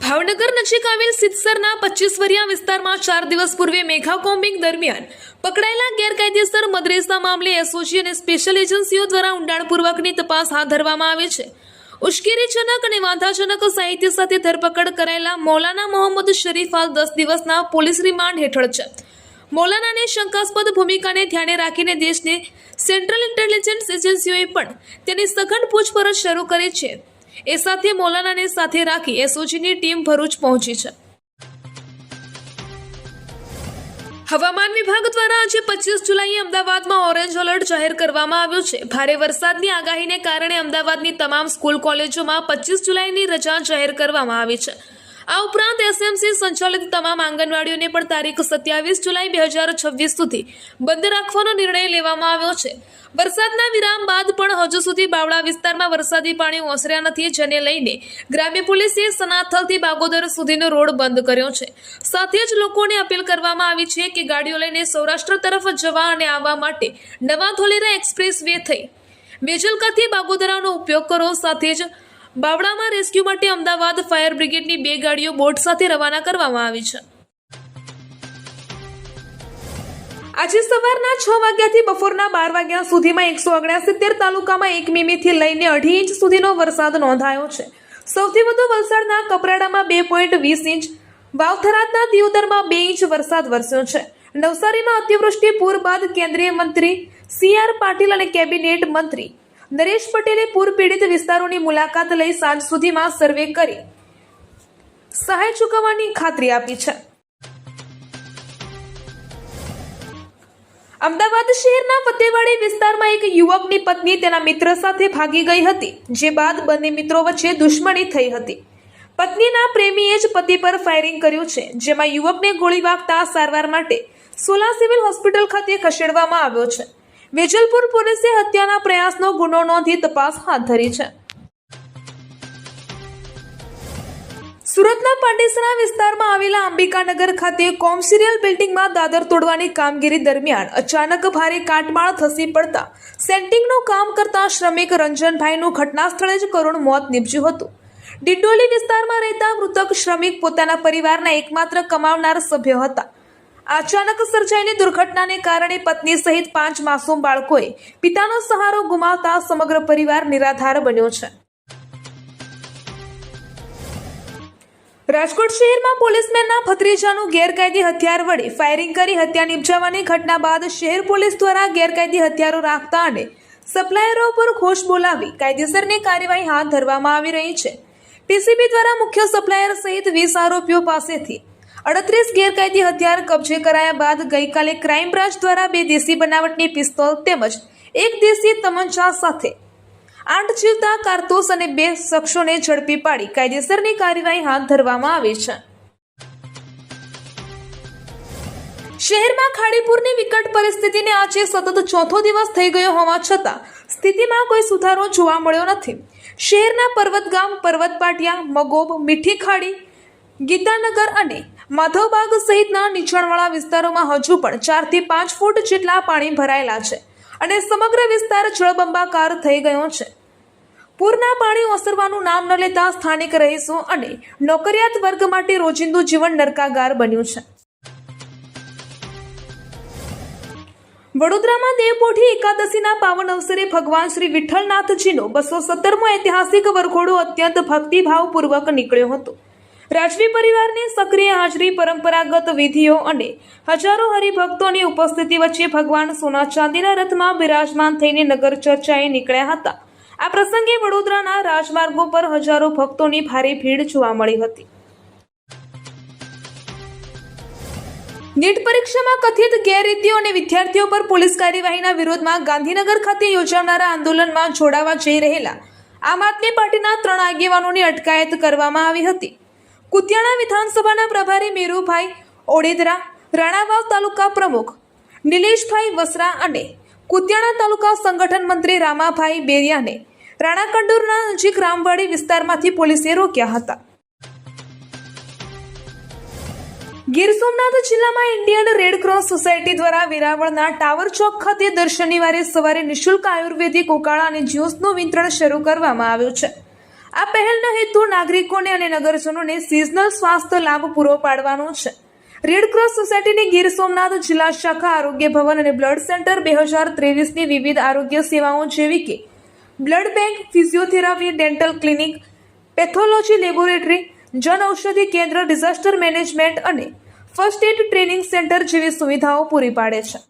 ભાવનગર નજીક આવેલ સિદ્ધસરના 25 વરિયા વિસ્તારમાં 4 દિવસ પૂર્વે મેઘા કોમ્બિંગ દરમિયાન પકડાયેલા ગેરકાયદેસર મદરેસા મામલે એસઓજી અને સ્પેશિયલ એજન્સીઓ દ્વારા ઊંડાણપૂર્વકની તપાસ હાથ ધરવામાં આવી છે। ઉશ્કેરીજનક અને વાંધાજનક સાહિત્ય સાથે ધરપકડ કરાયેલા મૌલાના મોહમ્મદ શરીફ હાલ 10 દિવસના પોલીસ રિમાન્ડ હેઠળ છે। મૌલાનાની શંકાસ્પદ ભૂમિકાને ધ્યાને રાખીને દેશની સેન્ટ્રલ ઇન્ટેલિજન્સ એજન્સીઓએ પણ તેની સઘન પૂછપરછ શરૂ કરી છે। એ સાથે મૌલાનાને સાથે રાખી એસઓજીની ટીમ ભરૂચ પહોંચી છે। હવામાન વિભાગ દ્વારા આજે 25 જુલાઈએ અમદાવાદમાં ઓરેન્જ એલર્ટ જાહેર કરવામાં આવ્યું છે। ભારે વરસાદની આગાહીને કારણે અમદાવાદની તમામ સ્કૂલ કોલેજોમાં 25 જુલાઈની રજા જાહેર કરવામાં આવી છે। આ ઉપરાંત એસએમસી સંચાલિત તમામ આંગણવાડીઓને પણ તારીખ 27 જુલાઈ 2026 સુધી બંધ રાખવાનો નિર્ણય લેવામાં આવ્યો છે। વરસાદના વિરામ બાદ પણ હજુ સુધી બાવળા વિસ્તારમાં વરસાદી પાણી ઓસર્યા નથી, જેને લઈને ગ્રામ્ય પોલીસે સનાથલથી બાગોદર સુધીનો રોડ બંધ કર્યો છે। સાથે જ લોકોને અપીલ કરવામાં આવી છે કે ગાડીઓ લઈને સૌરાષ્ટ્ર તરફ જવા અને આવવા માટે નવા ધોલેરા એક્સપ્રેસ વે થઈ વેજલકાથી બાગોદરાનો ઉપયોગ કરો। સાથે જ બાવળામાં રેસ્ક્યુ માટે અમદાવાદ ફાયર બ્રિગેડની 2 ગાડીઓ બોટ સાથે રવાના કરવામાં આવી છે। આજે સવારના 6 વાગ્યાથી બપોરના 12 વાગ્યા સુધીમાં 169 તાલુકામાં 1 મીમીથી લઈને 2.5 ઇંચ સુધીનો વરસાદ નોંધાયો છે। સૌથી વધુ વલસાડના કપરાડામાં 2.20 ઇંચ, વાવથરાદના દિયોદરમાં 2 ઇંચ વરસાદ વરસ્યો છે। નવસારીમાં અતિવૃષ્ટિ પૂર બાદ કેન્દ્રીય મંત્રી CR પાટીલ અને કેબિનેટ મંત્રી નરેશ પટેલે પૂર પીડિત વિસ્તારોની મુલાકાત લઈ સાંજ સુધીમાં સર્વે કરી સહાય ચૂકવવાની ખાતરી આપી છે। અમદાવાદ શહેરના ફતેવાડી વિસ્તારમાં એક યુવકની પત્ની તેના મિત્ર સાથે ભાગી ગઈ હતી, જે બાદ બંને મિત્રો વચ્ચે દુશ્મની થઈ હતી। પત્નીના પ્રેમીએ જ પતિ પર ફાયરિંગ કર્યું છે, જેમાં યુવકને ગોળી વાગતા સારવાર માટે સોલા સિવિલ હોસ્પિટલ ખાતે ખસેડવામાં આવ્યો છે। વેજલપુર પોલીસે હત્યાના પ્રયાસનો ગુનો નોંધી તપાસ હાથ ધરી છે। સુરતના પાંડેસરા વિસ્તારમાં આવેલા અંબિકાનગર ખાતે કોમર્શિયલ બિલ્ડિંગમાં દાદર તોડવાની કામગીરી દરમિયાન અચાનક ભારે કાટમાળ ધસી પડતા સેન્ટિંગનું કામ કરતા શ્રમિક રંજનભાઈનું ઘટના સ્થળે જ કરુણ મોત નીપજ્યું હતું। ડિંડોલી વિસ્તારમાં રહેતા મૃતક શ્રમિક પોતાના પરિવારના એકમાત્ર કમાવનાર સભ્ય હતા। અચાનક સર્જાયેલી દુર્ઘટનાને કારણે પત્ની સહિત 5 માસૂમ બાળકોએ પિતાનો સહારો ગુમાવતા સમગ્ર પરિવાર નિરાધાર બન્યો છે। રાજકોટ શહેરમાં પોલીસમેનના ભત્રીજાનું ગેરકાયદે હથિયાર વડે ફાયરિંગ કરી હત્યા નિપજાવવાની ઘટના બાદ શહેર પોલીસ દ્વારા ગેરકાયદે હથિયારો રાખતા અને સપ્લાયરો પર ખોશ બોલાવી કાયદેસરની કાર્યવાહી હાથ ધરવામાં આવી રહી છે। ટીસીબી દ્વારા મુખ્ય સપ્લાયર સહિત 20 આરોપીઓ પાસેથી 38 ગેરકાયદે હથિયાર કબજે કરાયા બાદ ગઈકાલે ક્રાઇમ બ્રાન્ચ દ્વારા 2 દેશી બનાવટની પિસ્તોલ તેમજ 1 દેશી તમંચા સાથે 8 જીવતા કારતૂસ અને 2 શખ્સોને ઝડપી પાડી કાયદેસરની કાર્યવાહી હાથ ધરવામાં આવી છે। શહેરમાં ખાડીપુરની વિકટ પરિસ્થિતિને આજે સતત 4થો દિવસ થઈ ગયો હોવા છતાં સ્થિતિમાં કોઈ સુધારો જોવા મળ્યો નથી। શહેરના પર્વતગામ, પર્વતપાટિયા, મગોબ, મીઠી ખાડી, ગીતાનગર અને માધવબાગ સહિતના નીચાણવાળા વિસ્તારોમાં હજુ પણ 4 થી 5 ફૂટ જેટલા પાણી ભરાયેલા છે અને સમગ્ર વિસ્તાર જળબંબાકાર થઈ ગયો છે। પૂરના પાણી ઓસરવાનું નામ ન લેતા સ્થાનિક રહીશો અને નોકરિયાત વર્ગ માટે રોજિંદુ જીવન નરકાગાર બન્યું છે। વડોદરામાં દેવપોઢી એકાદશીના પાવન અવસરે ભગવાન શ્રી વિઠ્ઠલનાથજીનો 217મો ઐતિહાસિક વરઘોડો અત્યંત ભક્તિભાવપૂર્વક નીકળ્યો હતો। રાજવી પરિવારની સક્રિય હાજરી, પરંપરાગત વિધિઓ અને હજારો હરિભક્તોની ઉપસ્થિતિ વચ્ચે ભગવાન સોના ચાંદીના રથમાં બિરાજમાન થઈને નગર ચર્ચાએ નીકળ્યા હતા। આ પ્રસંગે વડોદરાના રાજમાર્ગો પર હજારો ભક્તોની ભારે ભીડ જોવા મળી હતી। નીટ પરીક્ષામાં કથિત ગેરરીતિઓ અને વિદ્યાર્થીઓ પર પોલીસ કાર્યવાહીના વિરોધમાં ગાંધીનગર ખાતે યોજાનારા આંદોલનમાં જોડાવા જઈ રહેલા આમ આદમી પાર્ટીના 3 આગેવાનોની અટકાયત કરવામાં આવી હતી। કુતિયાણા વિધાનસભાના પ્રભારી મેરુભાઈ ઓડેદરા, રાણાવાવ તાલુકા પ્રમુખ નિલેશભાઈ વસરા અને કુતિયાણા તાલુકા સંગઠન મંત્રી રામાભાઈ બેરિયાને રાણાકંડોરના નજીક રામવાડી વિસ્તારમાંથી પોલીસે રોક્યા હતા। ગીર સોમનાથ જિલ્લામાં ઇન્ડિયન રેડ ક્રોસ સોસાયટી દ્વારા વેરાવળના ટાવર ચોક ખાતે દર શનિવારે સવારે નિઃશુલ્ક આયુર્વેદિક ઉકાળા અને જ્યુસનું વિતરણ શરૂ કરવામાં આવ્યું છે। આ પહેલનો હેતુ નાગરિકોને અને નગરજનોને સિઝનલ સ્વાસ્થ્ય લાભ પૂરો પાડવાનો છે. રેડક્રોસ સોસાયટીની ગીર સોમનાથ જિલ્લા શાખા આરોગ્ય ભવન અને બ્લડ સેન્ટર 2023ની વિવિધ આરોગ્ય સેવાઓ જેવી કે blood bank, physiotherapy, dental clinic, pathology laboratory, Jan Aushadhi કેન્દ્ર, ડિઝાસ્ટર મેનેજમેન્ટ અને ફર્સ્ટ એડ ટ્રેનિંગ સેન્ટર જેવી સુવિધાઓ પૂરી પાડે છે.